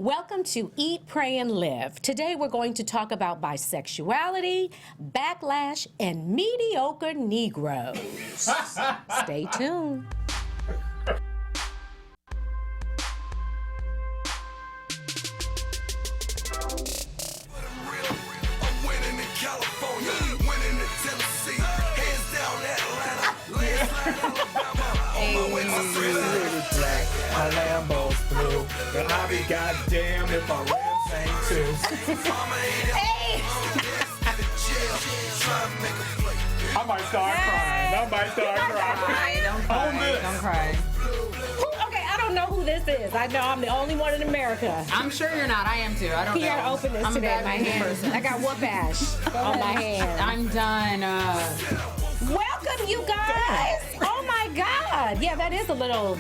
Welcome to Eat, Pray, and Live. Today we're going to talk about bisexuality, backlash, and mediocre Negroes. Stay tuned. My Lambo's blue, but I'll be goddamn if I rims ain't too. I might start crying. Don't cry. Okay, I don't know who this is. I know I'm the only one in America. I'm sure you're not. I am too. I don't know. He had to open this I'm today. a My bad hand. person. I got whoop ash on my hand. I'm done. Welcome, you guys. Oh my God. Yeah, that is a little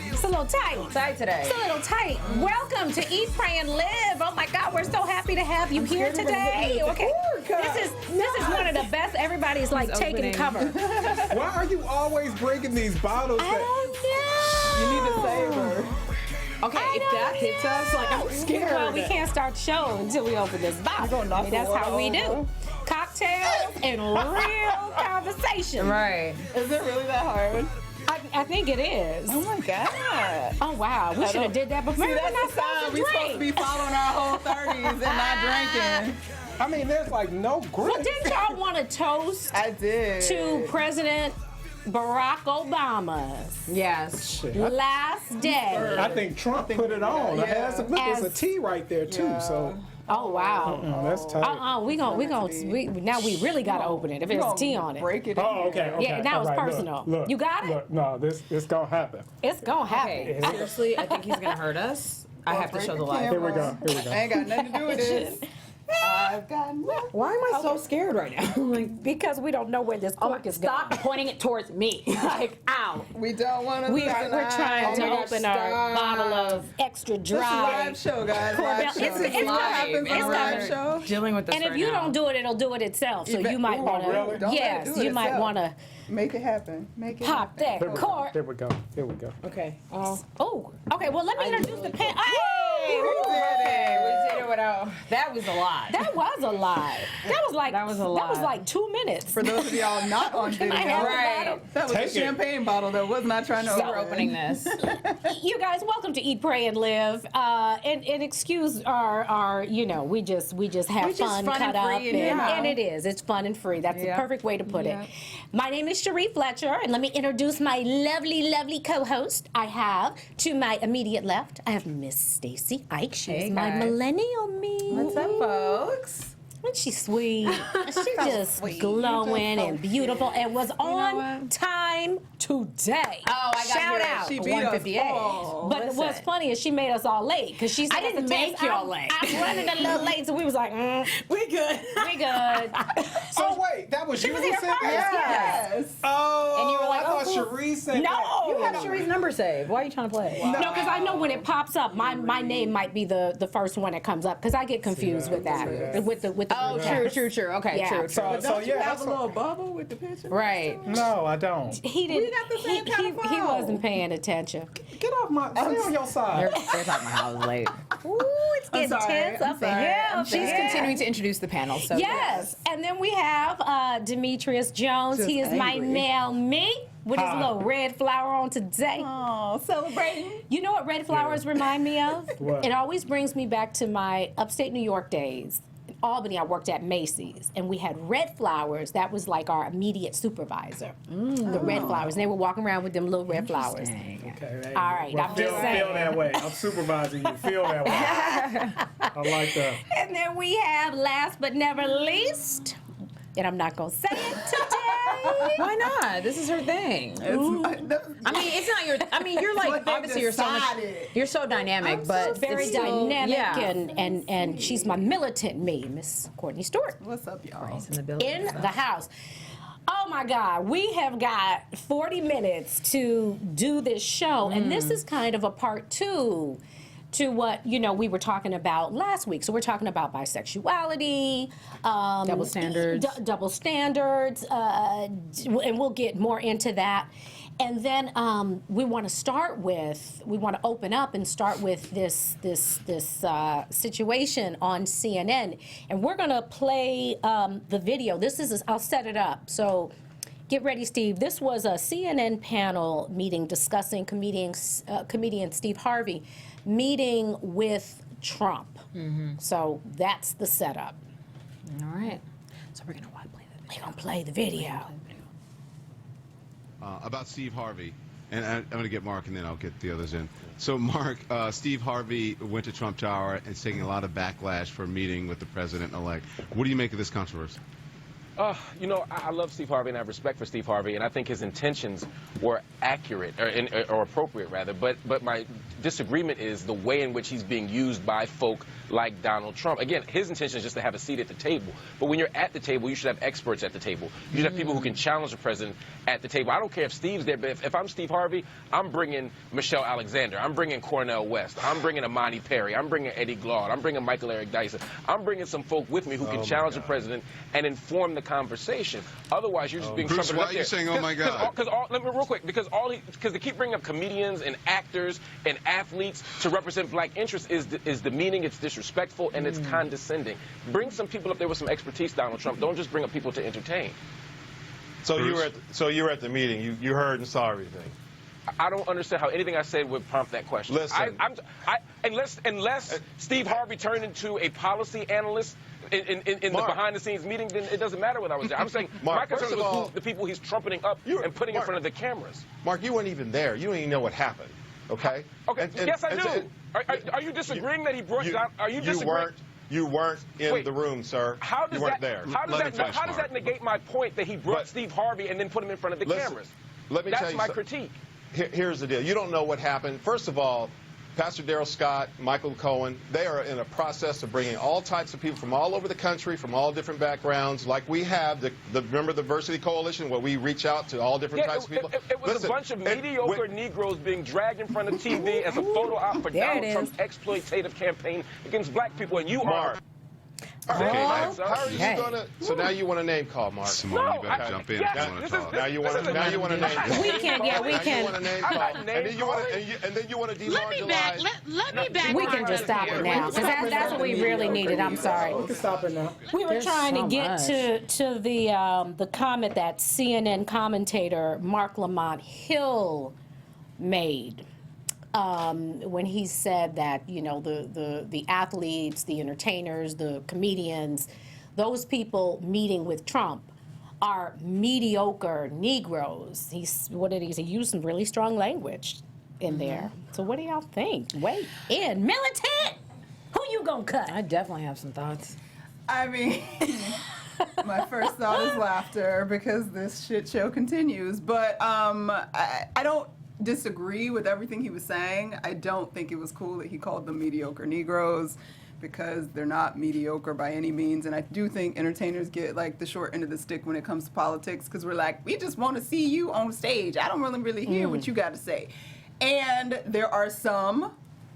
tight. Tight today. It's a little tight. Welcome to Eat, Pray, and Live. Oh my God, we're so happy to have you here today. Okay, this is one of the best. Everybody's like taking cover. Why are you always breaking these bottles? I don't know. You need to save her. Okay, if that hits us, like I'm scared. Well, we can't start the show until we open this bottle. I mean, that's how we do. Cocktails and real conversation. Right. Is it really that hard? I think it is. Oh my God. Oh wow, we should have did that before. See, that's the sign. We're supposed to be following our whole 30s and not drinking. I mean, there's like no grip. Well, didn't y'all want to toast I did. to President Barack Obama's Yes. last day? I think Trump put it on. Yeah. It has look, there's a T right there too. Yeah. So Oh wow. that's tight. We now we really gotta open it if there's a T on it. Break it. Oh, okay. Yeah, now all it's right, personal. Look, You got it? Look, no, it's gonna happen. It's gonna happen. Okay. Seriously, I think he's gonna hurt us. I have to show the light. Here we go. I ain't got nothing to do with this. I've got nothing. Why am I so scared right now? Like, Because we don't know where this cork is going. stop pointing it towards me. Like, ow. We don't want to. We're trying to open our stop. bottle of extra This is a dry. live show, guys. Corbell. Live show. It's This is what live. happens on It's a live live. show. Dealing with this And if right you now. don't do it, it'll do it itself. So you might want really? to. Don't let it Yes, do it you might itself. want to Make it happen. Make it pop happen. that cork. Here we go. Here we go. Okay. Oh, okay. Well, let me introduce the pen. Hey, Hey, we did it without. That was a lot. that was a lot. That was like That was a lot. like 2 minutes. For those of y'all not on video, I have the Right. bottle? that was Take a it. champagne bottle that was not trying to Stop open. opening this. You guys, welcome to Eat, Pray, and Live. And excuse our we just have We just fun, fun cut and free up, and, you know. and it is. It's fun and free. That's the Yeah. perfect way to put Yeah. it. My name is Sheree Fletcher, and let me introduce my lovely, lovely co-host. I have to my immediate left, I have Miss Stacey Ike. She's Hey, my guys. millennial me. What's up, folks? And she's sweet. She's just sweet. glowing You're just so and beautiful, and was on what? time today. Oh, I got Shout here. out. She beat us 158. all. But what's funny is she made us all late because she said I didn't at the make test, y'all I'm- late. I'm running a little late, so we was like, We good. we good. Oh wait, that was you was who here said first, that? Yes. Oh, And you were like, I thought oh, cool. Sheree said that. No, You have Sheree's number saved. Why are you trying to play? No, because I know when it pops up, my name might be the first one that comes up because I get confused with that. With the Oh, group true, text. true. Okay, Yeah. true. So, But so don't you yeah, have that's a little bubble with the picture? Right. No, I don't. He didn't. We got the same kind of he phone. wasn't paying attention. Get off my. Stay on your side. They're talking about how I was late. Ooh, it's getting sorry, tense I'm up in sorry, here. I'm up in She's here. continuing to introduce the panel. So Yes, and then we have Demetrius Jones. Just He is my angry. male me with his Hi. little red flower on today. Oh, celebrating. You know what red flowers remind me of? What? It always brings me back to my upstate New York days. In Albany, I worked at Macy's, and we had red flowers. That was like our immediate supervisor. The red flowers, and they were walking around with them little red flowers. Okay, hey, All right, I'm feel, just saying. feel that way. I'm supervising you. Feel that way. I like that. And then we have, last but never least, and I'm not gonna say it today. Why not? This is her thing. I mean, it's not your. I mean, you're what like they obviously you're so much. decided. You're so dynamic, but Very it's still- dynamic, yeah. and she's my militant me, Miss Courtney Stewart. What's up, y'all? in the building. In the house. Oh my God, we have got 40 minutes to do this show, and this is kind of a part two to what we were talking about last week. So we're talking about bisexuality, Double standards. double standards, and we'll get more into that. And then we want to open up and start with this situation on CNN, and we're gonna play the video. I'll set it up. So get ready, Steve. This was a CNN panel meeting discussing comedian Steve Harvey meeting with Trump. So that's the setup. All right. So we're gonna play the video. About Steve Harvey, and I'm going to get Mark and then I'll get the others in. So Mark, Steve Harvey went to Trump Tower and is taking a lot of backlash for a meeting with the president-elect. What do you make of this controversy? You know, I love Steve Harvey and I have respect for Steve Harvey, and I think his intentions were accurate or appropriate rather. But my disagreement is the way in which he's being used by folk like Donald Trump. Again, his intention is just to have a seat at the table. But when you're at the table, you should have experts at the table. You should have people who can challenge the president at the table. I don't care if Steve's there, but if I'm Steve Harvey, I'm bringing Michelle Alexander. I'm bringing Cornel West. I'm bringing Imani Perry. I'm bringing Eddie Glaude. I'm bringing Michael Eric Dyson. I'm bringing some folk with me who can challenge the president and inform the conversation. Otherwise, you're just being Bruce, trumpeted why up are you there. saying, oh my God? Let me real quick, because they keep bringing up comedians and actors and athletes to represent black interests is demeaning, it's disrespectful, and it's condescending. Bring some people up there with some expertise, Donald Trump. Don't just bring up people to entertain. So you were at the meeting. You heard and saw everything. I don't understand how anything I said would prompt that question. Listen. Unless Steve Harvey turned into a policy analyst in the behind-the-scenes meeting, then it doesn't matter what I was there. I'm saying my concern was the people he's trumpeting up and putting in front of the cameras. Mark, you weren't even there. You don't even know what happened. Okay? Okay. Yes, I do. Are you disagreeing that he brought down? Are you disagreeing? You weren't in the room, sir. How does you weren't there. How does that negate my point that he brought Steve Harvey and then put him in front of the cameras? Let me tell you That's my critique. Here's the deal. You don't know what happened. First of all, Pastor Darrell Scott, Michael Cohen, they are in a process of bringing all types of people from all over the country, from all different backgrounds, like we have. Remember the Diversity Coalition, where we reach out to all different types of people? It was a bunch of mediocre Negroes being dragged in front of TV as a photo op for Donald Trump's exploitative campaign against black people, and you are... Okay, how are you gonna? So now you want to name call, Mark? Simone, you better jump in if you want to talk. Now you want to name call. We can, yeah, we can. You want to name call, and then you want to demarginalize. Let me back. We can just stop it now, because that's what we really needed. I'm sorry. We can stop it now. We were trying to get to the comment that CNN commentator Mark Lamont Hill made. When he said that, you know, the athletes, the entertainers, the comedians, those people meeting with Trump are mediocre Negroes. He used some really strong language in there. So what do y'all think? Wait in. Militant! Who you gonna cut? I definitely have some thoughts. I mean, my first thought is laughter because this shit show continues. But I don't disagree with everything he was saying. I don't think it was cool that he called them mediocre Negroes, because they're not mediocre by any means. And I do think entertainers get like the short end of the stick when it comes to politics, because we're like, we just want to see you on stage. I don't really hear what you got to say. And there are some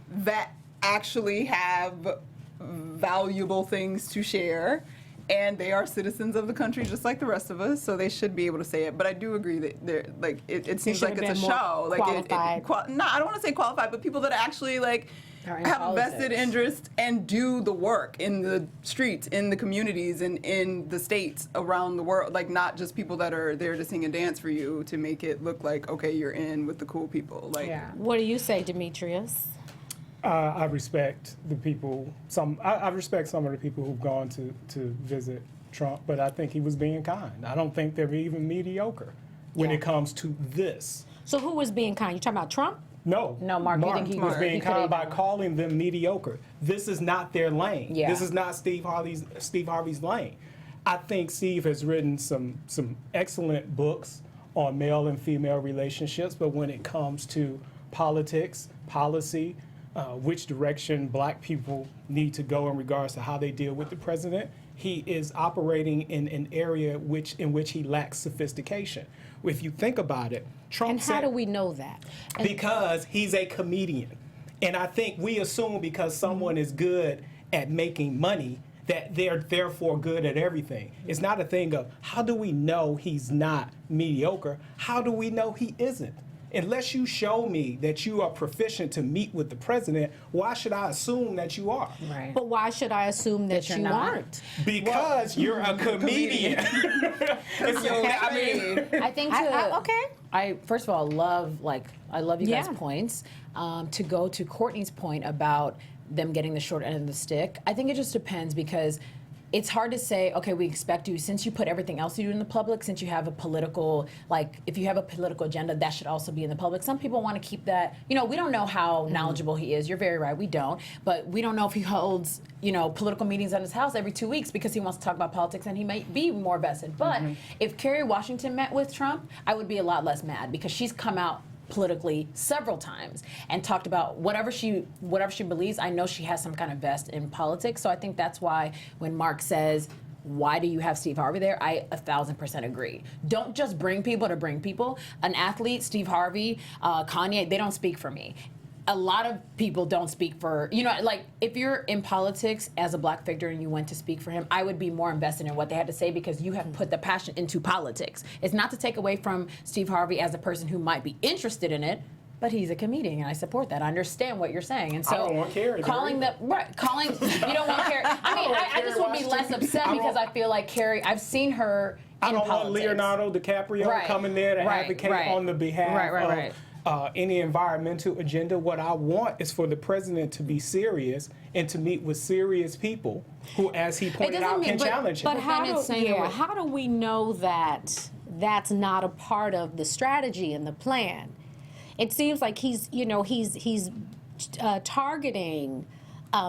that actually have valuable things to share, and they are citizens of the country just like the rest of us, so they should be able to say it. But I do agree that they're like it seems like it's a show. Like no, I don't want to say qualified, but people that actually like have a vested interest and do the work in the streets, in the communities, and in the states around the world. Like not just people that are there to sing and dance for you to make it look like, okay, you're in with the cool people. Like, What do you say, Demetrius? I respect the people. I respect some of the people who've gone to visit Trump, but I think he was being kind. I don't think they're even mediocre when it comes to this. So who was being kind? You talking about Trump? No, Mark, you think he was being kind by calling them mediocre. This is not their lane. Yeah. This is not Steve Harvey's lane. I think Steve has written some excellent books on male and female relationships, but when it comes to politics, policy, which direction black people need to go in regards to how they deal with the president, he is operating in an area in which he lacks sophistication. If you think about it, Trump And how do we know that? Because he's a comedian. And I think we assume because someone is good at making money that they're therefore good at everything. It's not a thing of how do we know he's not mediocre? How do we know he isn't? Unless you show me that you are proficient to meet with the president, why should I assume that you are? Right. But why should I assume that you're you not? aren't? Because you're a comedian. I mean, I think Okay. I first of all I love you guys' Yeah. points. To go to Courtney's point about them getting the short end of the stick, I think it just depends because it's hard to say, okay, we expect you, since you put everything else you do in the public, since you have a political, like, if you have a political agenda, that should also be in the public. Some people want to keep that, we don't know how knowledgeable he is. You're very right, we don't. But we don't know if he holds, political meetings at his house every 2 weeks because he wants to talk about politics and he might be more vested. But if Kerry Washington met with Trump, I would be a lot less mad because she's come out politically several times and talked about whatever she believes. I know she has some kind of vest in politics, so I think that's why when Mark says, why do you have Steve Harvey there? I 1,000% agree. Don't just bring people to bring people. An athlete, Steve Harvey, Kanye, they don't speak for me. A lot of people don't speak for, if you're in politics as a black figure and you went to speak for him, I would be more invested in what they had to say because you have put the passion into politics. It's not to take away from Steve Harvey as a person who might be interested in it, but he's a comedian and I support that. I understand what you're saying. And so I don't want Kerry. you don't want Kerry. I just would be less upset because I feel like Kerry, I've seen her I in don't want politics. Leonardo DiCaprio coming there to advocate on the behalf of any environmental agenda. What I want is for the president to be serious and to meet with serious people who, as he pointed out, can challenge him. But how do we know that that's not a part of the strategy and the plan? It seems like he's targeting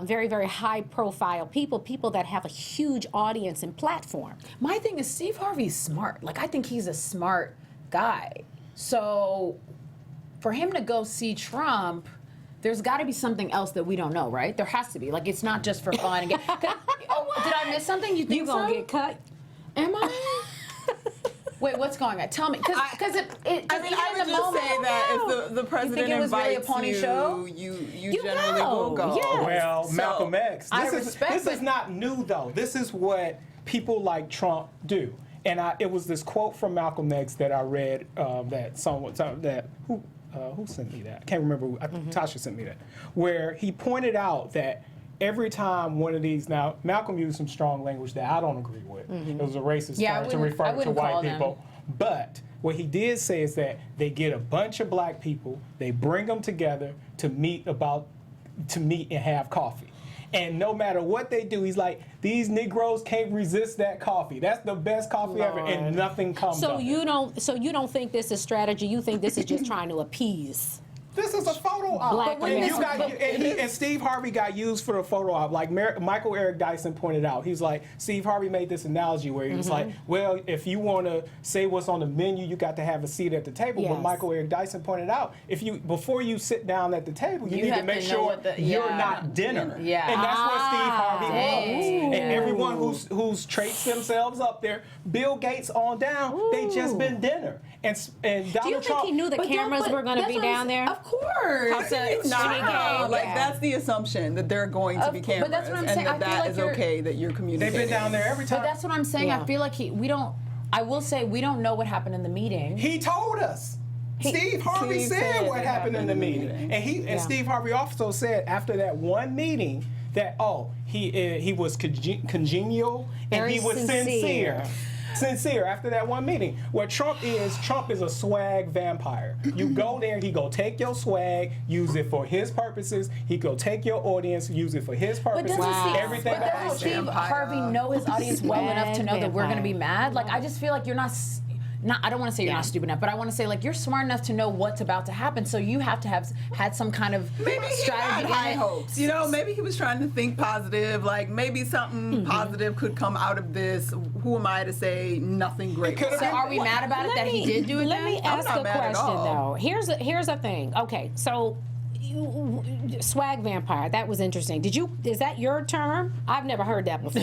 very, very high-profile people that have a huge audience and platform. My thing is Steve Harvey's smart. I think he's a smart guy. So for him to go see Trump, there's got to be something else that we don't know, right? There has to be. It's not just for fun. And did I miss something? You think You gonna get cut? Am I? Wait, what's going on? Tell me, because I would just say that if the president it was really a invites pony you, show? you generally will go. Yeah. Well, So, Malcolm X. This is not new, though. This is what people like Trump do. And it was this quote from Malcolm X that I read who sent me that? I can't remember. Tasha sent me that. Where he pointed out that every time one of these, now Malcolm used some strong language that I don't agree with. It was a racist term to refer to white people. But what he did say is that they get a bunch of black people, they bring them together to meet and have coffee. And no matter what they do, he's like, these Negroes can't resist that coffee. That's the best coffee ever, and nothing comes of it. So you don't think this is strategy? You think this is just trying to appease? This is a photo op. Black And Steve Harvey got used for the photo op. Like Michael Eric Dyson pointed out, he's like, Steve Harvey made this analogy where he was like, well, if you want to say what's on the menu, you got to have a seat at the table. Yes. But Michael Eric Dyson pointed out, before you sit down at the table, you need to make sure you're not dinner. Yeah. And that's what Steve Harvey dang. was. And everyone who's traced themselves up there, Bill Gates on down, they just been dinner. And Donald Do you think Trump, he knew the cameras were going to be down there? Of course. That's the assumption that they're going to be cameras, but that's what I'm saying. and that is okay that you're communicating. they've been down there every time. But that's what I'm saying. Yeah. I feel like I will say we don't know what happened in the meeting. He told us. Steve Harvey said what happened in the meeting. And Steve Harvey also said after that one meeting that, he was congenial and Very he was sincere. Sincere after that one meeting. What Trump is a swag vampire. You go there, he go take your swag, use it for his purposes. He go take your audience, use it for his purposes. Everything But doesn't Steve Harvey know his audience well enough to know that we're going to be mad? I just feel like you're not. I don't want to say you're not stupid enough, but I want to say you're smart enough to know what's about to happen. So you have to have had some kind of strategy. He had high hopes. Maybe he was trying to think positive. Maybe something positive could come out of this. Who am I to say nothing great? So are we mad about it that he did do it? Let me ask a question though. Here's a thing. Okay, so. Swag vampire. That was interesting. Is that your term? I've never heard that before.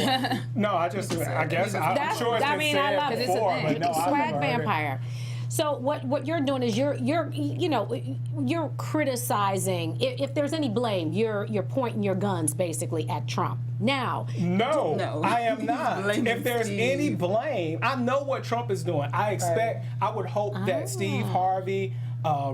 No, I guess I'm sure it's been said before, but no, I've swag never heard it. vampire. So what you're doing is you're criticizing. If there's any blame, you're pointing your guns basically at Trump. Now, No, I am not. blaming If there's Steve. any blame, I know what Trump is doing. I would hope that Steve Harvey,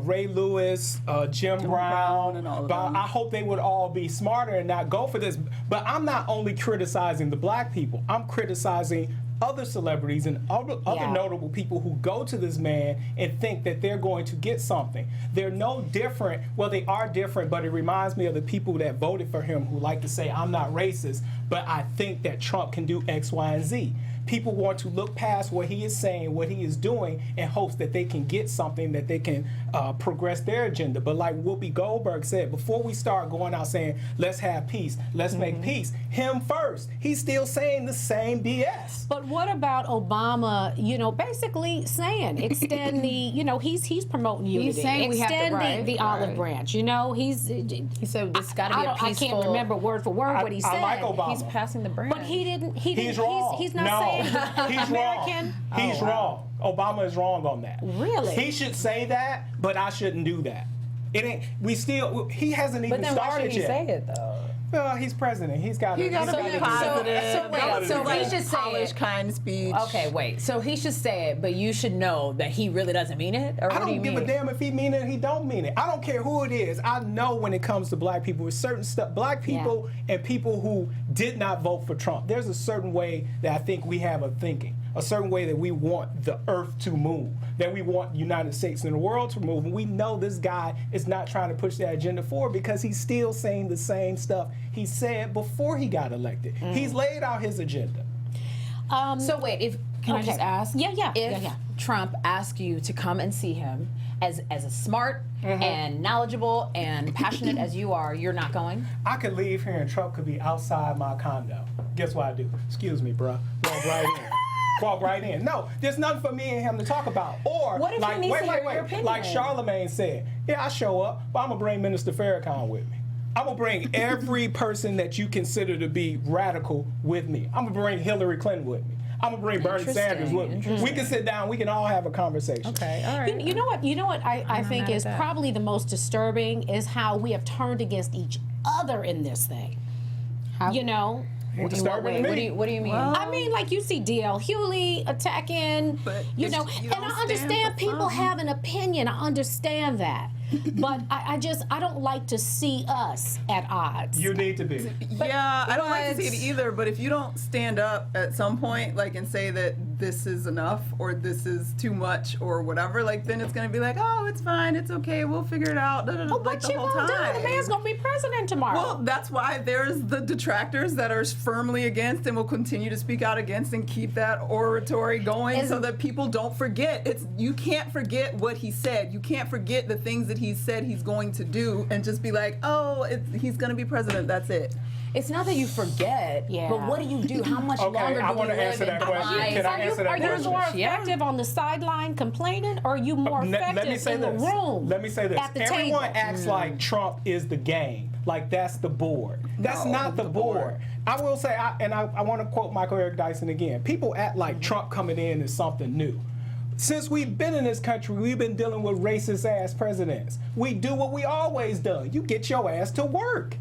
Ray Lewis, Jim Brown, and all of them. I hope they would all be smarter and not go for this. But I'm not only criticizing the black people, I'm criticizing other celebrities and other notable people who go to this man and think that they're going to get something. They're no different. Well, they are different, but it reminds me of the people that voted for him who like to say, I'm not racist, but I think that Trump can do X, Y, and Z. People want to look past what he is saying, what he is doing, in hopes that they can get something that they can progress their agenda. But like Whoopi Goldberg said, before we start going out saying, let's have peace, let's make peace, him first. He's still saying the same BS. but what about Obama? Basically saying extend the. He's promoting unity. saying we have to- extend right, the olive right. branch. He said this got to be a I peaceful. can't remember word for word what he said. I like Obama. He's passing the brand. But he didn't. He's wrong. He's not no, saying he's American. wrong. He's wrong. Obama is wrong on that. Really? He should say that, but I shouldn't do that. It ain't. He hasn't even But then why started should he yet. say it though? Well, he's president. He's got to. He gotta be positive. So he should say Polished, it. kind speech. Okay, wait. So he should say it, but you should know that he really doesn't mean it? Or I what do you don't give mean? a damn if he mean it or he don't mean it. I don't care who it is. I know when it comes to black people, with certain stuff, black people and people who did not vote for Trump, there's a certain way that I think we have of thinking, a certain way that we want the earth to move, that we want the United States and the world to move. And we know this guy is not trying to push that agenda forward because he's still saying the same stuff he said before he got elected. He's laid out his agenda. So wait, can I just ask? Yeah. If Trump asked you to come and see him, as a smart and knowledgeable and passionate as you are, you're not going? I could leave here and Trump could be outside my condo. Guess what I do? Excuse me, bruh. Walk right in. Walk right in. No, there's nothing for me and him to talk about. Or What if he like, needs to hear your opinion? like Charlemagne said, yeah, I show up, but I'm gonna bring Minister Farrakhan with me. I'm gonna bring every person that you consider to be radical with me. I'm gonna bring Hillary Clinton with me. I'm gonna bring Bernie Sanders with me. We can sit down. We can all have a conversation. Okay, all right. You know what I think mad is at that. probably the most disturbing is how we have turned against each other in this thing. You know? Ain't disturbing to me. What do you mean? I mean, like you see D.L. Hewley attacking, But you it's- know, you and don't I stand understand for people some. have an opinion. I understand that. But I don't like to see us at odds. You need to be. Yeah, I don't like to see it what? either, but if you don't stand up at some point, like, and say that this is enough or this is too much or whatever, like, then it's gonna be like, oh, it's fine, it's okay, we'll figure it out, Oh, like but the you whole won't do time. it. The man's gonna be president tomorrow. Well, that's why there's the detractors that are firmly against and will continue to speak out against and keep that oratory going so that people don't forget. You can't forget what he said. You can't forget the things that he said he's going to do and just be like, oh, he's going to be president. That's it. It's not that you forget, but what do you do? How much Okay, longer I do wanna we live answer in that question. lies? Can I answer that Are you question? more effective on the sideline complaining, or are you more effective Let me say in this. the room? Let me say this. At the Everyone table? acts like Trump is the game, like that's the board. That's No, not the board. I will say, I want to quote Michael Eric Dyson again. People act like Trump coming in is something new. Since we've been in this country, we've been dealing with racist ass presidents. We do what we always done. You get your ass to work.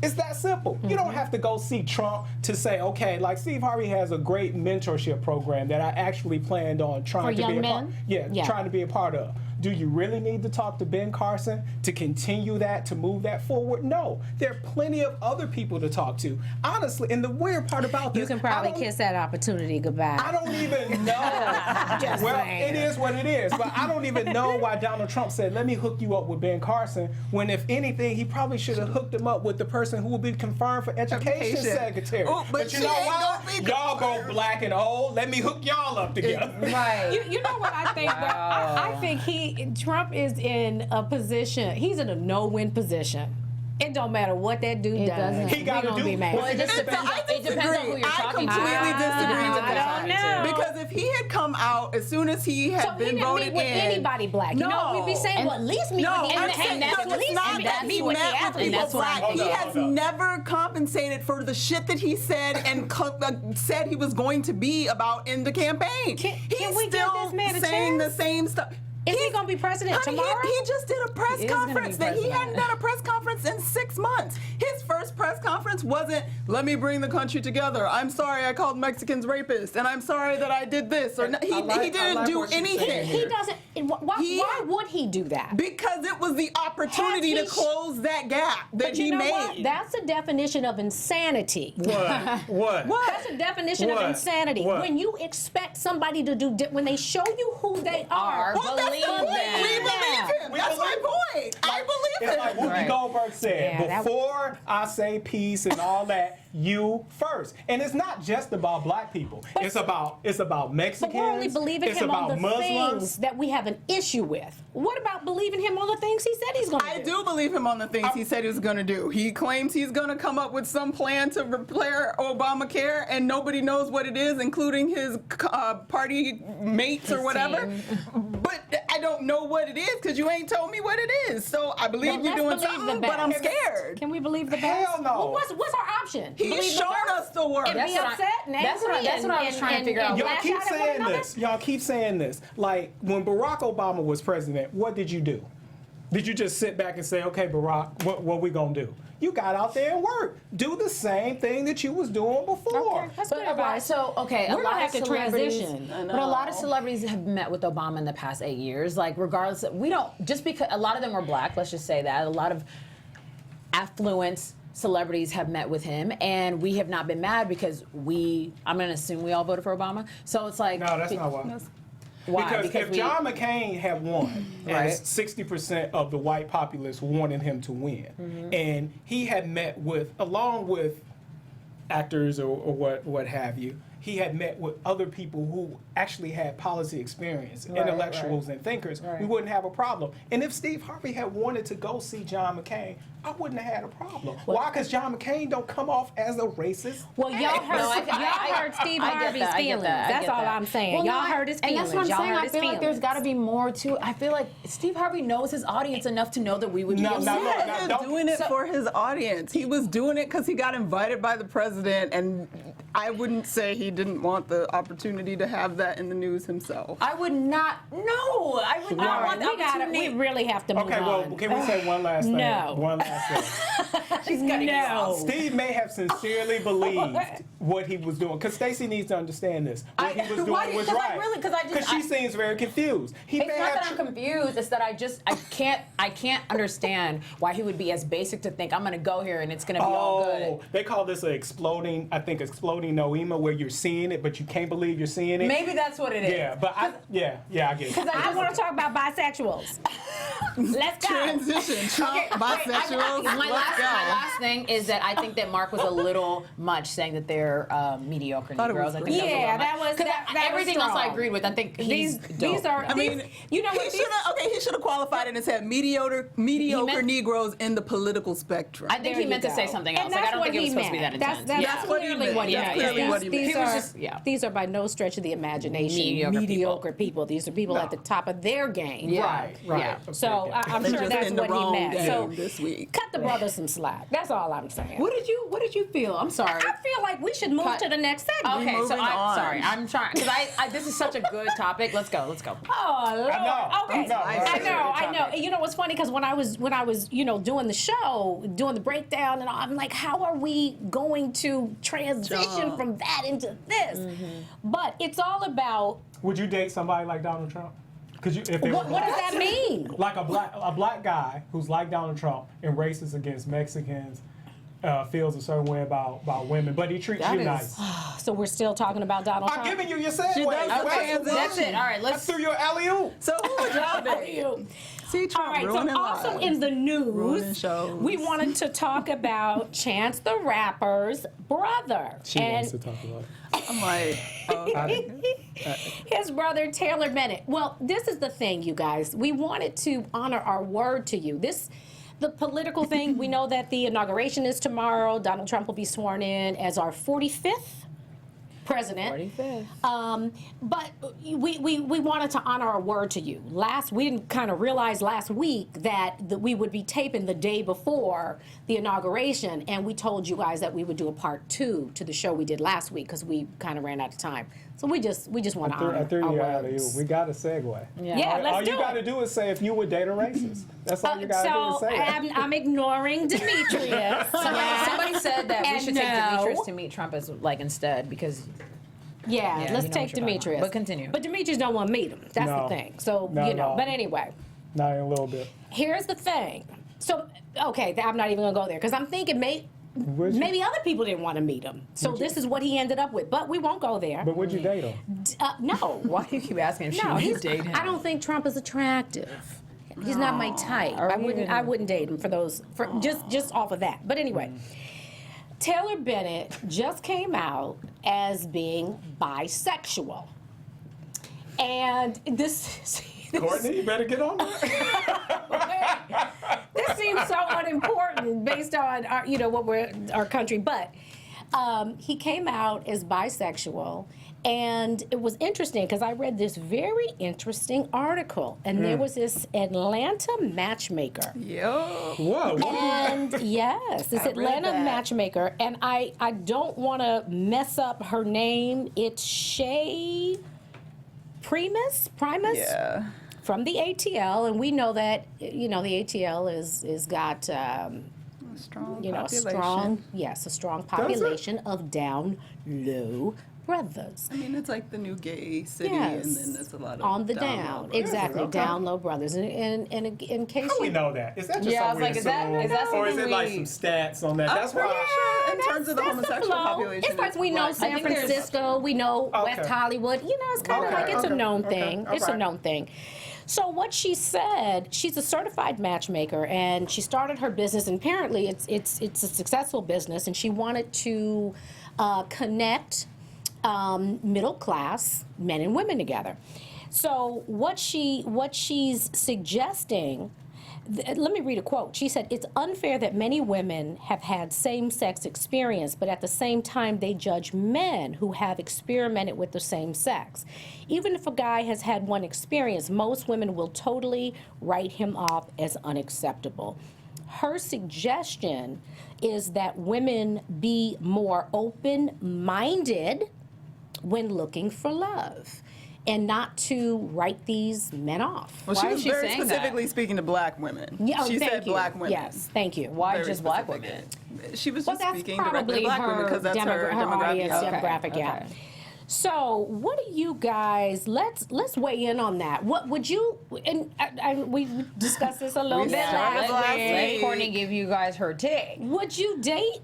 It's that simple. You don't have to go see Trump to say, okay, like Steve Harvey has a great mentorship program that I actually planned on trying For to be young a part. men? Yeah, trying to be a part of. Do you really need to talk to Ben Carson to continue that, to move that forward? No. There are plenty of other people to talk to. Honestly, and the weird part about this, You can probably kiss that opportunity goodbye. I don't even know. Just Well, saying. it is what it is. But I don't even know why Donald Trump said, let me hook you up with Ben Carson, when if anything, he probably should have hooked him up with the person who will be confirmed for education secretary. Oh, but you she know ain't what? gonna be Y'all both black and old. Let me hook y'all up together. Right. You know what I think? I think Trump is in a position. He's in a no-win position. It don't matter what that dude It does. doesn't. He got to gonna do. be mad. Well, it just depends. It depends on who you're I talking to. completely disagree with I that. don't know. Because if he had come out as soon as he had So he been didn't voted meet with in, anybody black. You know, we'd be saying, And- well, at least meet no, with the I'm and saying that's no, at it's least not and that that he meet with the met with athletes. people that's what black. I'm- He Hold up, has hold up. never compensated for the shit that he said and said he was going to be about in the campaign. Can He's we give still this man a saying chance? the same stuff. Is he gonna be president Honey, tomorrow? He just did a press He is gonna be conference that he president. hadn't done a press conference in 6 months. His first press conference wasn't, let me bring the country together. I'm sorry I called Mexicans rapists, and I'm sorry that I did this. Or he didn't do what she's anything. saying He here. doesn't. Why would he do that? Because it was the opportunity to Has he- close that gap that But he you know made. what? That's the definition of insanity. What? That's the definition of What? insanity. What? When you expect somebody to do, when they show you who they are. Well, that's the Believe point. them. We believe him. We That's my believe point. I believe It's like him. Whoopi Right. Goldberg said, Yeah, that- before I say peace and all that, you first. And it's not just about black people. It's about Mexicans. But we're only believing it's him about on the Muslims. things that we have an issue with. What about believing him on the things he said he's going to do? I do believe him on the things he said he was going to do. He claims he's going to come up with some plan to repair Obamacare, and nobody knows what it is, including his party mates or whatever. But I don't know what it is because you ain't told me what it is. So I believe Then you're let's doing believe something, the but I'm best. scared. Can we believe the Hell best? no. Well, what's our option? He's Believe the shown worst? us the work. And That's be what I- upset and that's what I- angry that's what I was trying to figure out. Y'all lash keep out at one saying another? this. Y'all keep saying this. Like when Barack Obama was president, what did you do? Did you just sit back and say, okay, Barack, what we gonna do? You got out there and worked. Do the same thing that you was doing before. Okay, that's But good a lot, advice. so okay, We're a gonna lot have of to celebrities, transition. but a lot of celebrities have met with Obama in the past 8 years. Like regardless, we don't just because a lot of them were black. Let's just say that a lot of affluence celebrities have met with him, and we have not been mad because I'm going to assume we all voted for Obama. So it's like No, that's not why. why? Because if John McCain had won, Right. as 60% of the white populace wanted him to win, and he had met with, along with actors or what have you, he had met with other people who actually had policy experience, intellectuals and thinkers, we wouldn't have a problem. And if Steve Harvey had wanted to go see John McCain, I wouldn't have had a problem. Why? Because John McCain don't come off as a racist. Well, y'all heard, No, y'all heard Steve I get Harvey's that, I get feelings. that, I That's get all that. I'm saying. Well, Y'all no, heard his and feelings. that's what I'm Y'all saying. heard I his feel like there's feelings. got to be more to. I feel like Steve Harvey knows his audience enough to know that we would be No, upset. no, He wasn't don't- doing it so- for his audience. He was doing it because he got invited by the president, and I wouldn't say he didn't want the opportunity to have that in the news himself. I would not. No, I would All not right, want the we opportunity. really have to move Okay, on. well, can we say one last thing? No. One last thing. She's gonna get No. off. Steve may have sincerely believed what he was doing, because Stacey needs to understand this. What he was why do doing you- was 'cause I right. really- 'cause I just- Because she I- seems very confused. He It's may not have that I'm confused. It's that I can't understand why he would be as basic to think I'm gonna go here and it's gonna be all good. They call this exploding noema, where you're seeing it, but you can't believe you're seeing it. Maybe that's what it is. Yeah, but I get it. I want to talk about bisexuals. Let's go. Transition, Trump, bisexuals. My let's go. last thing is that I think that Mark was a little much saying that they're mediocre Thought it Negroes. was I great. think Yeah, that was a little much. 'Cause everything else I agreed with. I think he's These dope. are. I mean, you know he what? he should have qualified it and said mediocre meant- Negroes in the political spectrum. I think There he meant you to say go. something And else. Like, that's I don't what think it was he supposed to be that meant. intense. That's what he clearly meant. what he That's meant. clearly what he meant. These He was are just- yeah. these are by no stretch of the imagination Mediocre people. These are people at the top of their game. Right. Yeah. So I'm They sure just that's in the what he wrong meant. So game this week. cut the brother some slack. That's all I'm saying. What did you feel? I'm sorry. I feel like we should move Cut. to the next segment. Okay, so moving I'm on. sorry. I'm trying because I this is such a good topic. Let's go. Oh Lord. know. Okay. I know. You know what's funny? Because when I was doing the show, doing the breakdown, and all, I'm like, how are we going to transition from that into this? But it's all about Would you date somebody like Donald Trump? Because if they what were does that mean? like a black guy who's like Donald Trump and racist against Mexicans, feels a certain way about women, but he treats That you is- nice. So we're still talking about Donald I'm Trump. giving you your segue. She does the transition. That's it. All right, I let's. threw your alley-oop. So who would y'all date? You. See, Trump All right, so ruining also lives. in the Ruining news, shows. we wanted to talk about Chance the Rapper's brother. She wants to talk about it. I'm like, oh, His brother, Taylor Bennett. Well, this is the thing, you guys. We wanted to honor our word to you. the political thing, we know that the inauguration is tomorrow. Donald Trump will be sworn in as our 45th president. 45th. But we wanted to honor our word to you. We didn't kind of realize last week that we would be taping the day before the inauguration, and we told you guys that we would do a part 2 to the show we did last week because we kind of ran out of time. So we just want to honor I threw our you out of you. words. We got a segue. Yeah, let's All do you got to it. do is say if you would date a racist. That's all you got to do is So say it. I'm ignoring Demetrius. Somebody said that we And should take no. Demetrius to meet Trump as instead because Yeah, Yeah, let's you know take what you're talking Demetrius. about. But continue. But Demetrius don't want to meet him. That's No. the thing. So, Not at all. but anyway, Not in a little bit. here's the thing. So, okay, I'm not even going to go there because I'm thinking Would you- maybe other people didn't want to meet him. So this is what he ended up with. But we won't go there. But would you date him? No. why do you keep asking if she No, would date him? I don't think Trump is attractive. He's not my type. I wouldn't date him for just off of that. But anyway, Taylor Bennett just came out as being bisexual. And this Courtney, you better get on that. this seems so unimportant based on our country, but he came out as bisexual, and it was interesting because I read this very interesting article, and there was this Atlanta matchmaker. Yo. Whoa. And yes, this I read Atlanta that. matchmaker, and I don't want to mess up her name. It's Shay Primus. Yeah. From the ATL, and we know that the ATL is got Strong a strong population of down low brothers. I mean, it's like the new gay city, Yes. and then there's a lot of On the low down, brothers. exactly, Okay. down low brothers. And in case How we you know that? Is that just Yeah, I something was like, we is that- assume? is that or is something it like we- some stats on that? I'm That's why. pretty sure in terms of the that's homosexual flow. population. It's like we know black- San I think there's- Francisco, we know Okay. West Hollywood. It's kind of Okay, like it's a okay, known okay, thing. all It's a right. known thing. So what she said, she's a certified matchmaker, and she started her business. And apparently, it's a successful business, and she wanted to connect middle class men and women together. So what she's suggesting. Let me read a quote. She said, "It's unfair that many women have had same-sex experience, but at the same time they judge men who have experimented with the same sex. Even if a guy has had one experience, most women will totally write him off as unacceptable." Her suggestion is that women be more open-minded when looking for love, and not to write these men off. Well, Why she is was she very saying that? specifically speaking to black women. Yeah, she thank said you. black women. Yes, thank you. Why Very just black specific. women? She was Well, just that's speaking directly to probably black women her, because that's her demographic. audience Okay, demographic, yeah. okay. So, what do you guys? Let's weigh in on that. What would you? And we discussed this a little We bit started last last week. Let week. Courtney give you guys her take. Would you date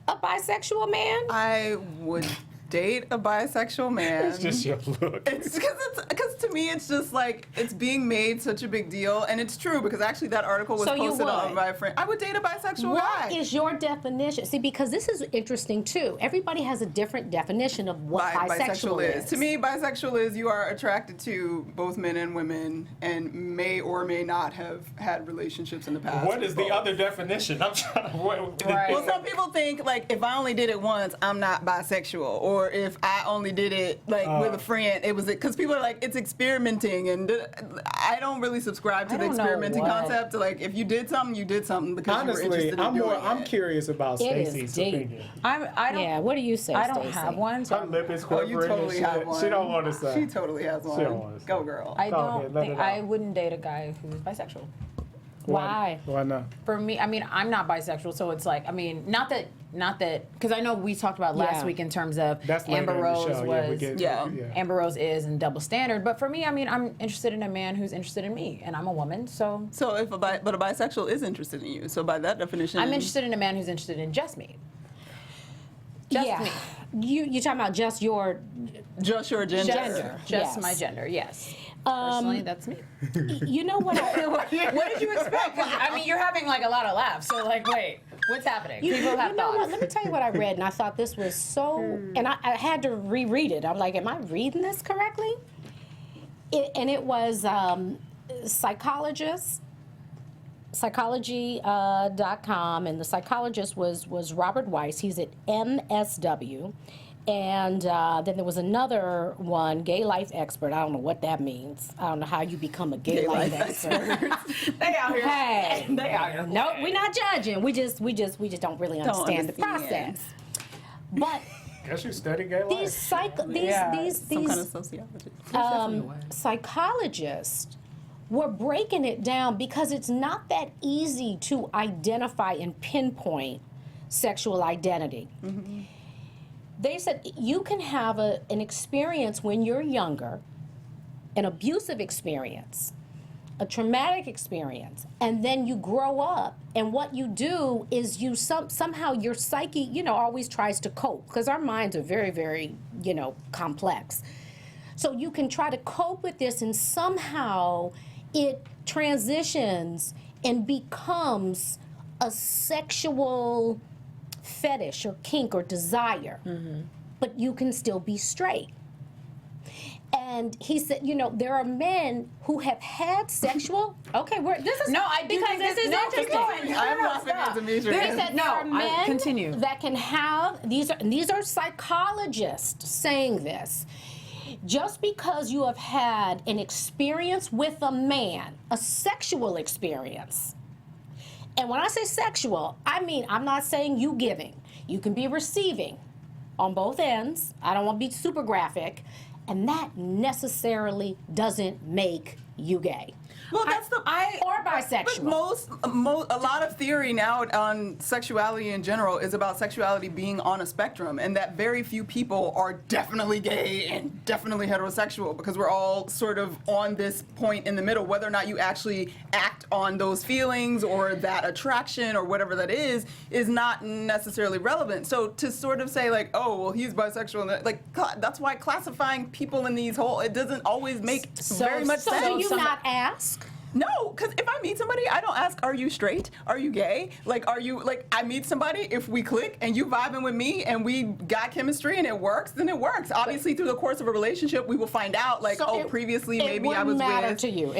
a bisexual man? I would date a bisexual man. It's just your look. It's because to me it's just like it's being made such a big deal, and it's true because actually that article was So you posted on would? by a friend. I would date a bisexual What guy. is your definition? See, because this is interesting too. Everybody has a different definition of what bisexual is. To me, bisexual is you are attracted to both men and women and may or may not have had relationships in the past. What with is the both. other definition? I'm trying to. Right. Well, some people think like if I only did it once, I'm not bisexual, or if I only did it like with a friend, it was because people are like it's experimenting, and I don't really subscribe to I the don't know experimenting what. concept. Like if you did something, you did something because you were Honestly, interested in doing I'm it. curious about It is Stacey's deep. opinion. I don't. Yeah. What do you say, I don't Stacey? have one. So Her lip is Oh, quivering you totally and have shit. one. She don't want to say. She totally has one. don't wanna say. Go girl. I Go don't ahead, let think it out. I wouldn't date a guy who's bisexual. Why? Why not? For me, I mean, I'm not bisexual, so it's like, I mean, not that, because I know we talked about last Yeah. week in terms of That's later Amber in the Rose show. Yeah, we was, get Yeah. Amber Rose is and double standard. But for me, I mean, I'm interested in a man who's interested in me, and I'm a woman, so So if but a bisexual is interested in you. So by that definition, I'm interested in a man who's interested in just me. Just yeah. me. You talking about just your just your gender. Gender. Just Yes. my gender, yes. Personally, that's me. You know what? What did you expect? 'Cause, I mean, you're having like a lot of laughs. So like, wait, what's happening? People have you know what? thoughts. Let me tell you what I read, and I thought this was so. And I had to reread it. I'm like, am I reading this correctly? It was psychologist psychology.com, and the psychologist was Robert Weiss. He's at MSW. And then there was another one, gay life expert. I don't know what that means. I don't know how you become a gay life expert. They out here. Hey, They out here. no, we're not judging. We just don't really understand the process. But Guess you study gay life. these Some kind of sociologist. psychologists were breaking it down because it's not that easy to identify and pinpoint sexual identity. They said you can have an experience when you're younger, an abusive experience, a traumatic experience, and then you grow up, and what you do is you somehow your psyche, always tries to cope, because our minds are very, very, complex. So you can try to cope with this, and somehow it transitions and becomes a sexual fetish or kink or desire, but you can still be straight. And he said, there are men who have had sexual. Okay, this is because this is interesting. I'm laughing at Demetrius. He said there are men continue. that can have these are psychologists saying this. Just because you have had an experience with a man, a sexual experience. And when I say sexual, I mean, I'm not saying you giving. You can be receiving on both ends. I don't want to be super graphic. And that necessarily doesn't make you gay. Well, that's or bisexual. But a lot of theory now on sexuality in general is about sexuality being on a spectrum, and that very few people are definitely gay and definitely heterosexual, because we're all sort of on this point in the middle. Whether or not you actually act on those feelings or that attraction or whatever that is not necessarily relevant. So to sort of say like, oh, well, he's bisexual, like that's why classifying people in these it doesn't always make very much sense. So do you not ask? No, because if I meet somebody, I don't ask, are you straight? Are you gay? I meet somebody, if we click and you vibing with me and we got chemistry and it works, then it works. Obviously, through the course of a relationship, we will find out, previously maybe I was with. It wouldn't matter to you.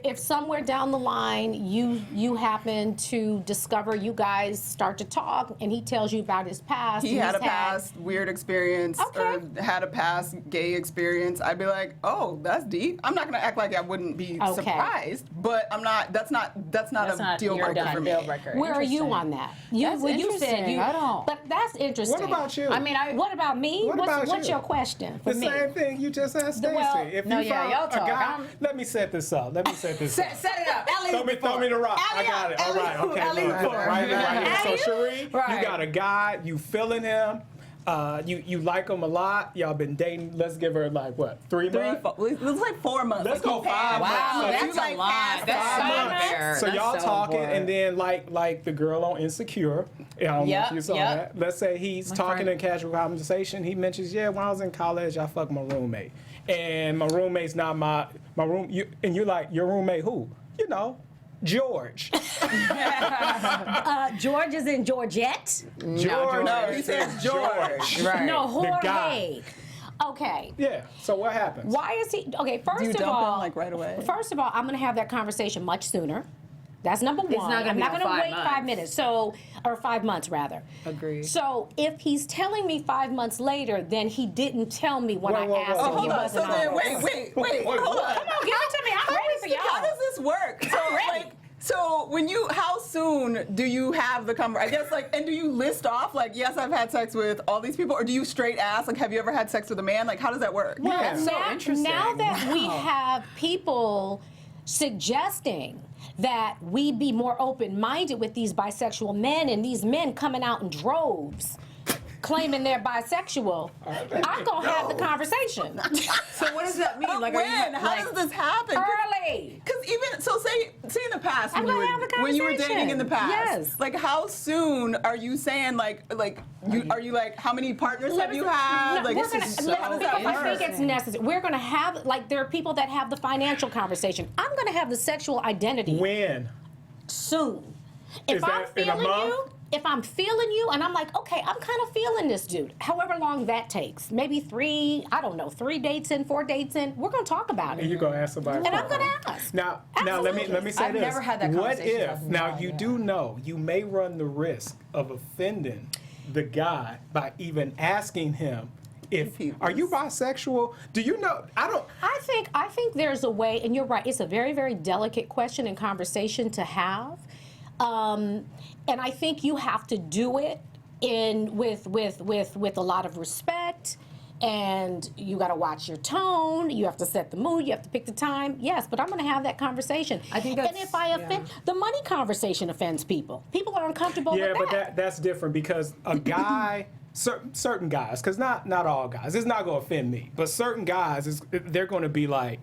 If somewhere down the line you happen to discover you guys start to talk and he tells you about his past. He had a past weird experience or had a past gay experience, I'd be like, oh, that's deep. I'm not going to act like I wouldn't be surprised. But I'm not. That's not a deal breaker for me. Where are you on that? That's interesting. I don't. But that's interesting. What about you? I mean, what about me? What's your question for the me? same thing you just asked Stacey. If you found y'all a talk. guy, let me set this up. Set it up. Throw me the rock. I got it. All right. Okay. Look, right here. So Sheree, you got a guy. You feeling him. You like him a lot. Y'all been dating. Let's give her 3 months? It was like 4 months. Let's go 5 months. Wow, So that's a lot. That's so fair. So y'all That's so talking, important. and then like the girl on Insecure. I don't know if you saw that. Let's say he's talking in casual conversation. He mentions, when I was in college, I fucked my roommate, and my roommate's not my room. And you're like, your roommate who? George. George is in Georgette. George. No, he says George. Right. No, The Jorge. guy. Okay. Yeah. So what happens? Why is he? Okay. First Do you of dump all, him right away? First of all, I'm going to have that conversation much sooner. That's number one. not gonna I'm be not on going to 5 wait months. 5 minutes. Or 5 months rather. Agreed. So if he's telling me 5 months later, then he didn't tell me when I asked him. Hold He on. wasn't So then, honest. wait. Hold on. Come on, give it to me. I'm ready for How y'all. does this work? So ready. So how soon do you have the conversation? I guess and do you list off yes, I've had sex with all these people, or do you straight ask have you ever had sex with a man? How does that work? Well, That's so interesting. Now that we Wow. have people suggesting that we be more open-minded with these bisexual men, and these men coming out in droves claiming they're bisexual, I'm going to have the conversation. So what does that mean? When? How does this happen? Early. Because even say in the past I'm gonna have the when you were conversation. dating in the past, Yes. how soon are you saying are you how many partners have you had? No, This we're is gonna, how does because that I work? think it's necessary. We're going to have, there are people that have the financial conversation. I'm going to have the sexual identity When? soon. If Is I'm that in a feeling month? you, if I'm feeling you and I'm like, okay, I'm kind of feeling this dude, however long that takes, maybe 3 dates in, 4 dates in, we're going to talk about And it. you're gonna ask somebody. And I'm going to ask. Now Absolutely. let me say I've this. never had that What conversation, if I've no now you idea. do know you may run the risk of offending the guy by even asking him if are you bisexual? Do you know? I think there's a way, and you're right. It's a very, very delicate question and conversation to have, and I think you have to do it with a lot of respect. And you got to watch your tone. You have to set the mood. You have to pick the time. Yes, but I'm going to have that conversation. I think and that's- if I offend, the money conversation offends people. People are uncomfortable Yeah, with but that. that's different because a guy, certain guys, because not all guys, it's not going to offend me, but certain guys, they're going to be like,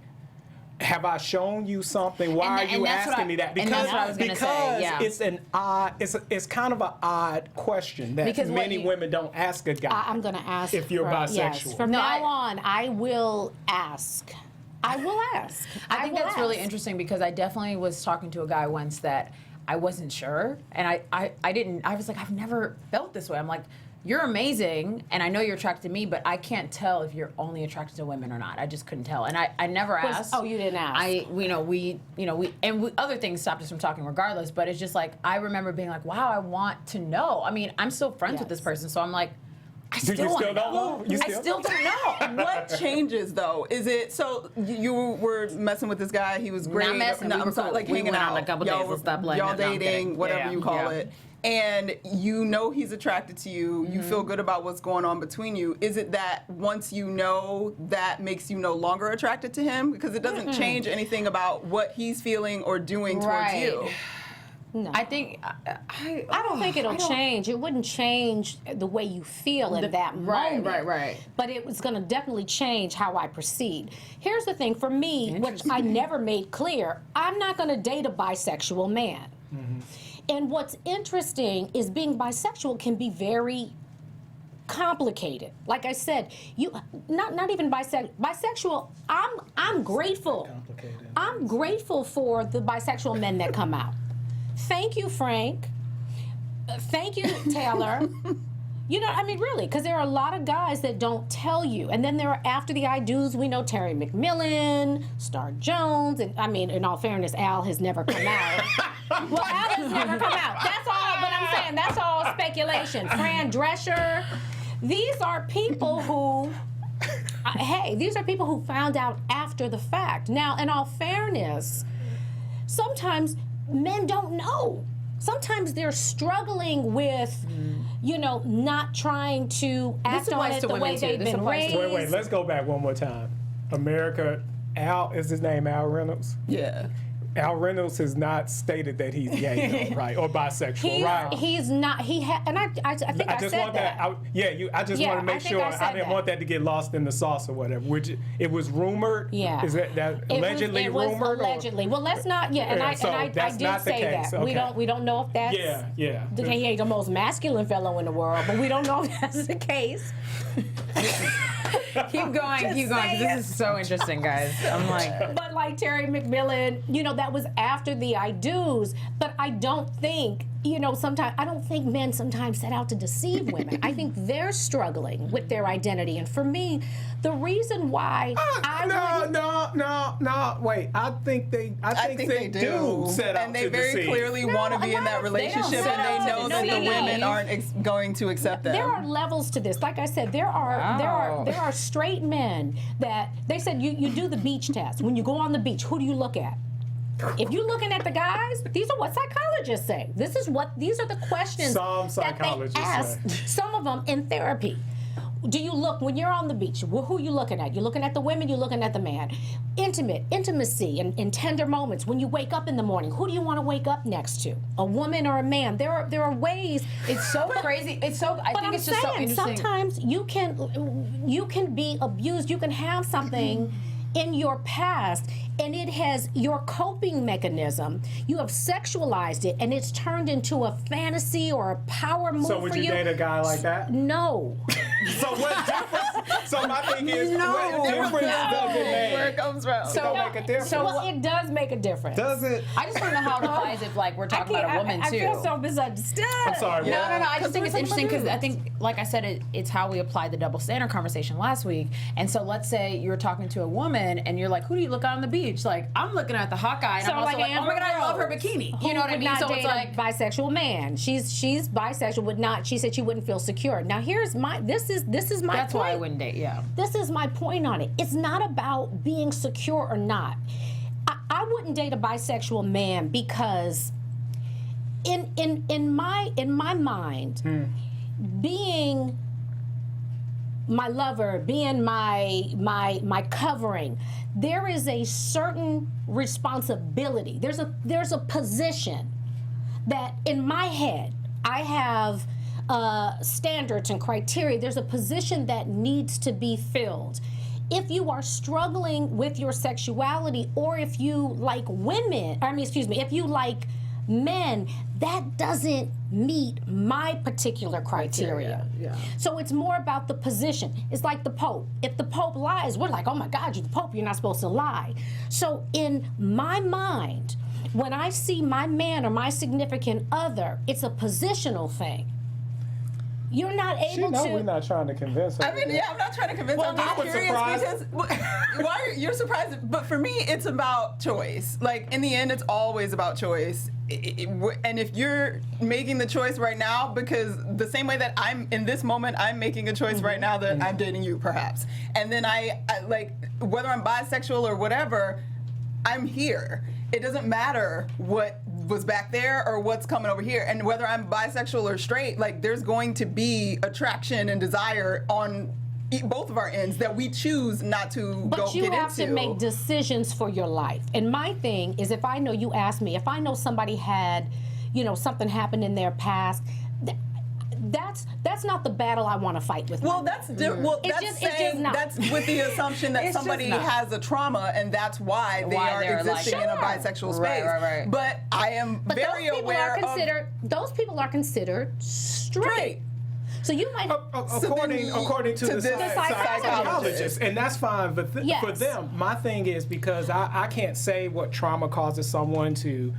have I shown you something? Why are you that's what asking me that? and that's what I was gonna say, yeah. it's an odd, it's kind of an odd question that Because what many you- women don't ask a guy. I'm going to ask if you're bisexual. Yes, from No, now on, I will ask. I will ask. I think will that's really ask. interesting because I definitely was talking to a guy once that I wasn't sure, and I was like, I've never felt this way. I'm like, you're amazing, and I know you're attracted to me, but I can't tell if you're only attracted to women or not. I just couldn't tell, and I never asked. Oh, you didn't ask. Other things stopped us from talking regardless. But it's just like I remember being like, wow, I want to know. I mean, I'm still friends with this person, so I'm like, I Do you still want still to don't know. know? You I still don't know. What changes though? Is it so you were messing with this guy? He was great. Not messing, we I'm were sorry, cool. like We hanging went out. on a couple y'all days. Let's stop blaming y'all it. No, I'm dating, kidding. whatever Yeah, you call yeah. it. And you know he's attracted to you. Mm-hmm. You feel good about what's going on between you. Is it that once you know that makes you no longer attracted to him? Because it doesn't change anything about what he's feeling or doing towards Right. you. No. I think I don't think it'll change. It wouldn't change the way you feel in that moment. Right. But it was going to definitely change how I proceed. Here's the thing for me, which I never made clear: I'm not going to date a bisexual man. And what's interesting is being bisexual can be very complicated. Like I said, you not even bisexual. I'm grateful. Complicated. I'm grateful for the bisexual men that come out. Thank you, Frank. Thank you, Taylor. You know, I mean, really, because there are a lot of guys that don't tell you. And then there are after the I do's, we know Terry McMillan, Star Jones, and I mean, in all fairness, Al has never come out. Well, Al has never come out. That's all, but I'm saying that's all speculation. Fran Drescher. These are people who, these are people who found out after the fact. Now, in all fairness, sometimes men don't know. Sometimes they're struggling with, not trying to act on applies it to the way women, too. they've This been applies to- raised. Wait, let's go back one more time. America, Al, is his name Al Reynolds? Yeah. Al Reynolds has not stated that he's gay, though, right? Or bisexual, right? He's not. And I think I just said want that. I just Yeah, want to make I think sure I said I didn't that. want that to get lost in the sauce or whatever. Which it was rumored. Yeah. Is that allegedly it was rumored? allegedly. Well, let's not. Yeah, and Yeah, I so that's did not the say case. that. Okay. We don't know if that's. Yeah. He's the most masculine fellow in the world, but we don't know if that's the case. keep going. 'Cause this is so interesting, guys. I'm like, But like Terry McMillan, that was after the I do's. But I don't think, I don't think men sometimes set out to deceive women. I think they're struggling with their identity. And for me, the reason why No. Wait, I think they do set out and they to very deceive. clearly want to be in that relationship, set out and they to know that the deceive. women aren't going to accept them. There are levels to this. Like I said, there are straight men that they said you do the beach test. When you go on the beach, who do you look at? If you're looking at the guys, these are what psychologists say. These are the questions Some that they psychologists ask. say. Some of them in therapy. Do you look when you're on the beach? Who are you looking at? You're looking at the women. You're looking at the man. Intimacy, and tender moments. When you wake up in the morning, who do you want to wake up next to? A woman or a man? There are ways. it's so crazy. I But think I'm it's just so saying, interesting. sometimes you can be abused. You can have something in your past, and it has your coping mechanism. You have sexualized it, and it's turned into a fantasy or a power move So would for you you. date a guy like that? No. So what difference? So my thing is, No. what difference does it Where it make? comes from. It don't make a difference. Well, it does make a difference. Does it? I just want to know how it applies if, like, we're talking about a woman, I too. feel so misunderstood. I'm sorry. No, what? no, no. I just think we're it's talking interesting about because I think, like I said, it's how we applied the double standard conversation last week. And so let's say you're talking to a woman and you're like, who do you look at on the beach? Like, I'm looking at the Hawkeye and So I'm also like, oh my God, I love her Rose, bikini. who You know what I would mean? not So date it's like, a bisexual man. She's bisexual, would not. She said she wouldn't feel secure. Now here's my. This is my. that's point. why I wouldn't date, yeah. This is my point on it. It's not about being secure or not. I wouldn't date a bisexual man because in my mind, being my lover, being my covering, there is a certain responsibility. There's a position that in my head I have standards and criteria. There's a position that needs to be filled. If you are struggling with your sexuality, or if you like women, if you like men, that doesn't meet my particular criteria. Yeah. So it's more about the position. It's like the Pope. If the Pope lies, we're like, oh my God, you're the Pope, you're not supposed to lie. So in my mind, when I see my man or my significant other, it's a positional thing. You're not She able know to. we're not trying to convince her. I mean, yeah, I'm not trying to convince. Well, I'm I just was curious surprised. because why you're surprised? But for me, it's about choice. Like in the end, it's always about choice. And if you're making the choice right now, because the same way that I'm in this moment, I'm making a choice right now that I'm dating you, perhaps, and then I like whether I'm bisexual or whatever, I'm here. It doesn't matter what was back there or what's coming over here, and whether I'm bisexual or straight, like there's going to be attraction and desire on both of our ends that we choose not to But go you get have into. to make decisions for your life. And my thing is, if I know, you ask me, if I know somebody had, something happened in their past, that's not the battle I want to fight with. Well, that's well, It's that's just- it's saying just not. that's with the assumption that It's just somebody not. has a trauma and that's why they Why are they're like- existing in a Sure. bisexual Right, space. right. But I am But very aware of those people are considered straight. So you might. According to to the this psychologist, and that's fine. But for Yes. them, my thing is because I can't say what trauma causes someone to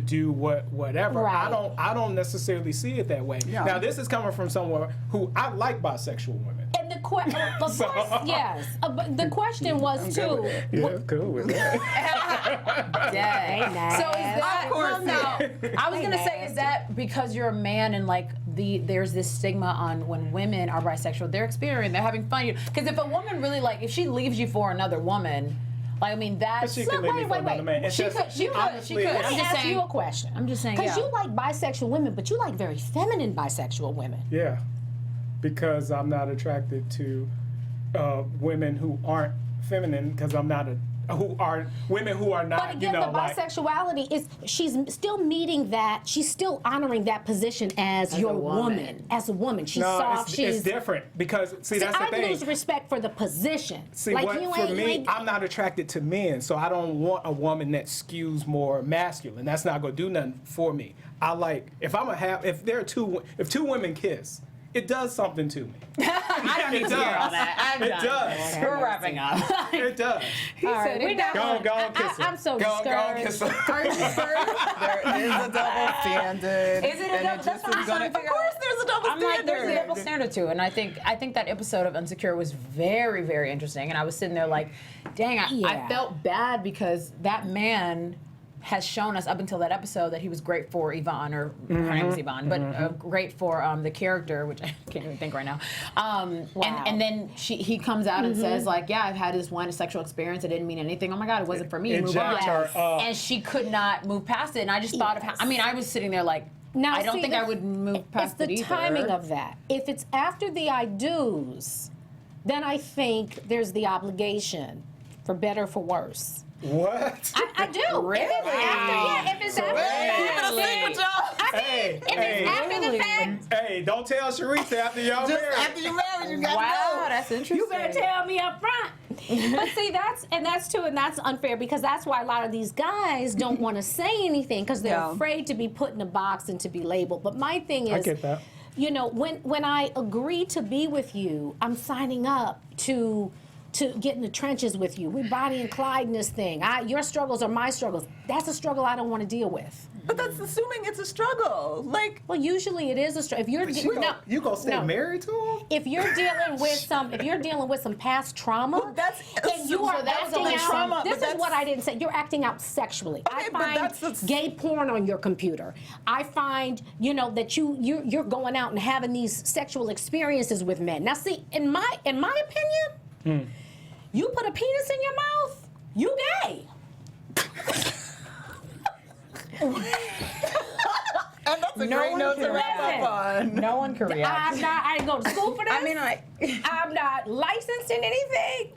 do whatever. Right. I don't necessarily see it that way. Yeah. Now this is coming from someone who I like bisexual women. And the question, yes. But the question was too. Yeah, cool with that. Dang. nice. So is that, Of course. well, no, I was Hey, gonna say, nasty. is that because you're a man and like there's this stigma on when women are bisexual, they're experimenting, they're having fun. Because if a woman really if she leaves you for another woman, like, I mean, that's. She can leave me for another man. It's She just- could. She honestly, could. Let I'm me just ask saying. you a question. I'm just saying, Because yeah. you like bisexual women, but you like very feminine bisexual women. Yeah, because I'm not attracted to women who aren't feminine because I'm not women who are not, But again, the like. bisexuality is she's still meeting that. She's still honoring that position as your a woman. woman. As a woman, she's No, soft. it's She's different because that's the I thing. lose respect for the position. See, like what you for ain't, you me, ain't- I'm not attracted to men, so I don't want a woman that skews more masculine. That's not gonna do nothing for me. I like if if two women kiss, it does something to me. I don't need It to hear all does. that. I'm It done. does. We're wrapping up. It does. All right, we're not Go on, gonna- go on, kiss her. I'm so Go on, discouraged. kiss her. There is a double standard. Is it a and double? That's just what I'm is trying to Of figure course, out. there's a double I'm standard. like, there's a double standard too, and I think that episode of Insecure was very, very interesting. And I was sitting there like, dang, I Yeah. felt bad because that man has shown us up until that episode that he was great for Yvonne, or her name is Yvonne, but great for the character, which I can't even think right now. And then he comes out and says like, yeah, I've had this one sexual experience. It didn't mean anything. Oh my God, it wasn't for me. It Move on. jacked her up. And she could not move past it. And I just thought of how, I mean, I was sitting there like, Now, I don't see, think I would move past It's the it either. timing of that. If it's after the I do's, then I think there's the obligation, for better or for worse. What? I do. Really? If it's after, if it's after the fact, Hey, if it's after the fact, hey, don't tell Sheree till after y'all married. After you're married, you got Wow, that's interesting. you better tell me up front. But see, that's unfair because that's why a lot of these guys don't want to say anything because they're Yeah. afraid to be put in a box and to be labeled. But my thing is, I get that. you know, when I agree to be with you, I'm signing up to get in the trenches with you. We're Bonnie and Clyde in this thing. Your struggles are my struggles. That's a struggle I don't want to deal with. But that's assuming it's a struggle. Like, Well, usually it is a struggle. If you're You gonna stay married to him? if you're dealing with some past trauma, that's and you are that was acting only out. trauma, This but is what I didn't say. You're acting out sexually. Okay, I but find that's gay porn on your computer. I find that you're going out and having these sexual experiences with men. Now, see, in my opinion, you put a penis in your mouth, you gay. And that's a great note to wrap up on. No one can react. I didn't go to school for this. I mean, I'm not licensed in anything.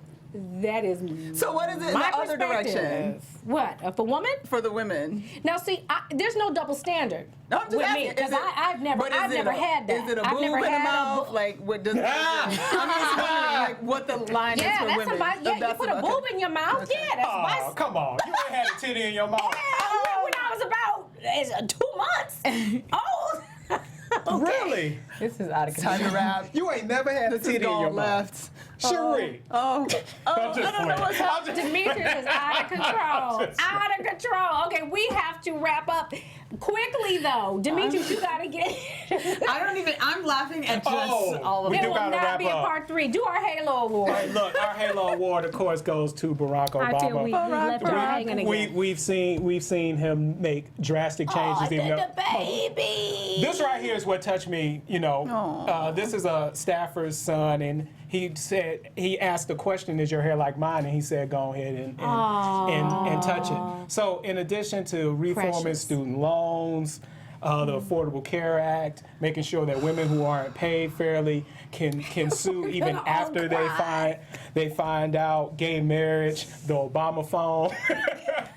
That is So what is it in my the other perspective. direction What? For women? for the women? Now, see, there's no double standard No, I'm just with asking. me because Is it- I've never but is it had that. Is it a I've boob never in the had mouth? Like, what does? I'm just wondering, like, what the line Yeah, is for that's women. somebody. Yeah, you That's put a okay. boob in your mouth. Okay. Yeah, that's Oh, come on. You ain't had a titty in your mouth. when I was about 2 months old. Really? This is out of control. Time to wrap. You ain't never had a This is titty in your gone mouth. left. Sheree. Oh, I'm just I don't know playing. what's happening. Demetrius is out of control. Just- Out of control. Okay, we have to wrap up quickly, though. Demetrius, you gotta get. I'm laughing at just Oh, all of we it. There do will gotta not wrap be a up. part 3. Do our Halo Award. Hey, look, our Halo Award, of course, goes to Barack Obama. I tell we left her hanging again. We've seen him make drastic changes. even though- the baby. This right here is what touched me. This is a staffer's son, and he asked the question, "Is your hair like mine?" And he said, "Go ahead and touch it." So, in addition to reforming Precious. student loans, the Affordable Care Act, making sure that women who aren't paid fairly can sue even after they find out, gay marriage, the Obama phone,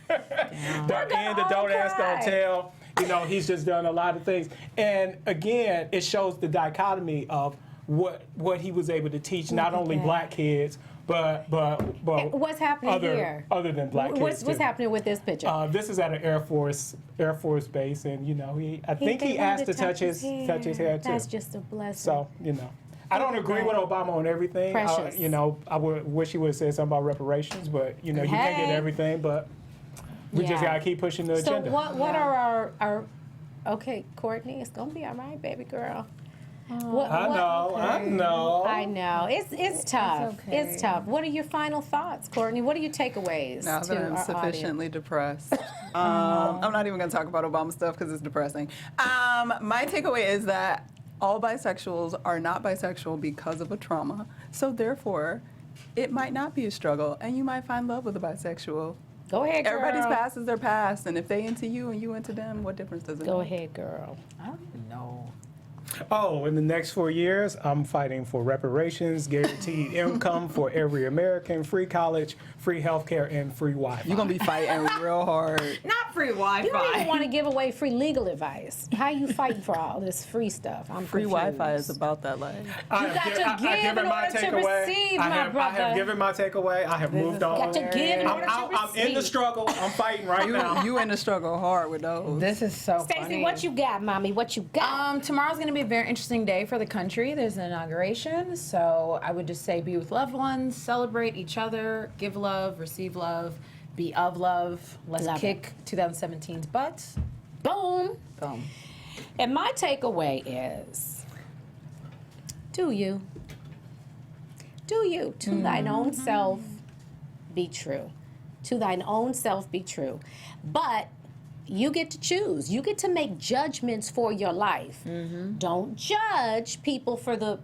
the Don't Ask, Don't Tell. He's just done a lot of things. And again, it shows the dichotomy of what he was able to teach not only black kids, but What's happening here? other than black kids. What's too. happening with this picture? This is at an Air Force base, and I think he They asked wanted to touch his hair too. That's just a blessing. So I don't agree with Obama on everything. Precious. I wish he would have said something about reparations, but you can't Hey. get everything. But we just Yeah. gotta keep pushing the So agenda. what are our okay, Courtney, it's gonna be all right, baby girl. I know. I know. It's tough. okay. It's tough. What are your final thoughts, Courtney? What are your takeaways Now to that I'm our sufficiently depressed. I'm not even going to talk about Obama stuff because it's depressing. My takeaway is that all bisexuals are not bisexual because of a trauma. So therefore, it might not be a struggle, and you might find love with a bisexual. Go ahead, girl. Everybody's past is their past, and if they into you and you into them, what difference does it Go make? ahead, girl. I don't even know. Oh, in the next 4 years, I'm fighting for reparations, guaranteed income for every American, free college, free healthcare, and free Wi-Fi. You're going to be fighting real hard. Not free You don't even Wi-Fi. want to give away free legal advice. How you fighting for all this free stuff? I'm Free confused. Wi-Fi is about that life. I You have got gi- to I- I've give given in my order to takeaway. receive, I my have brother. given my takeaway. I have moved on. Got to give in order to I'm in the receive. struggle. I'm fighting right now. You in the struggle hard with those. This is so Stacey, funny. what you got, mommy? What you got? Tomorrow's going to be a very interesting day for the country. There's an inauguration, so I would just say be with loved ones, celebrate each other, give love, receive love, be of love. Let's Love kick 2017's butt. Boom. Boom. And my takeaway is, do you. Do you. To thine own self be true. To thine own self be true. But you get to choose. You get to make judgments for your life. Don't judge people for the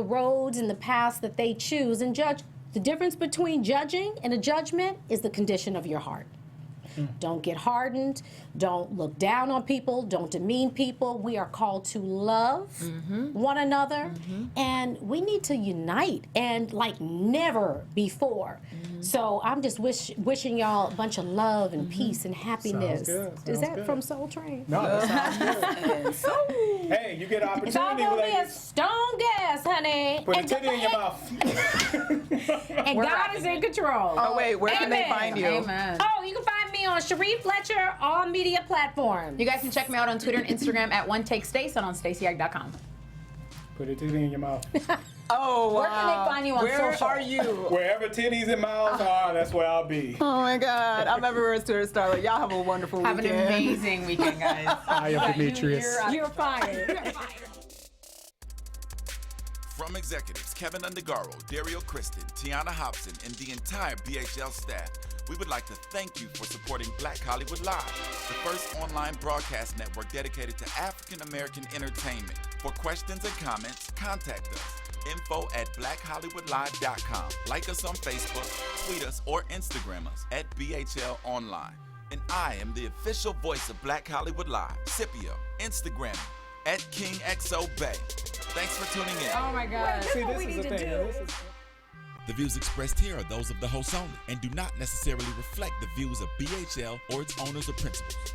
roads and the paths that they choose, and judge. The difference between judging and a judgment is the condition of your heart. Don't get hardened. Don't look down on people. Don't demean people. We are called to love one another. And we need to unite and like never before. So I'm just wishing y'all a bunch of love and peace and happiness. good. Is Sounds that good. from Soul Train? No, that sounds good. Hey, you get an It's all opportunity, gonna be a ladies. stone gas, honey. Put a And- titty in your mouth. And God is in control. Oh, wait, where can they Amen. find you? Amen. Oh, you can find me on Sheree Fletcher all media platforms. You guys can check me out on Twitter and Instagram at OneTakeStace and on StaceyIke.com. Put a titty in your mouth. Oh, wow. Where can they find you on Where social? are you? Wherever titties and mouths are, that's where I'll be. Oh my God. I'm everywhere, Stewart Starlet. Y'all have a wonderful Have weekend. an amazing weekend, guys. I am Demetrius. You're fired. From executives Keven Undergaro, Dario Kristen, Tiana Hobson, and the entire BHL staff, we would like to thank you for supporting Black Hollywood Live, the first online broadcast network dedicated to African American entertainment. For questions and comments, contact us. info@blackhollywoodlive.com. Like us on Facebook, tweet us, or Instagram us at BHL Online. And I am the official voice of Black Hollywood Live, Scipio, Instagram me @KingXOBay. Thanks for tuning in. Oh my God. See, this is the thing. The views expressed here are those of the host only and do not necessarily reflect the views of BHL or its owners or principals.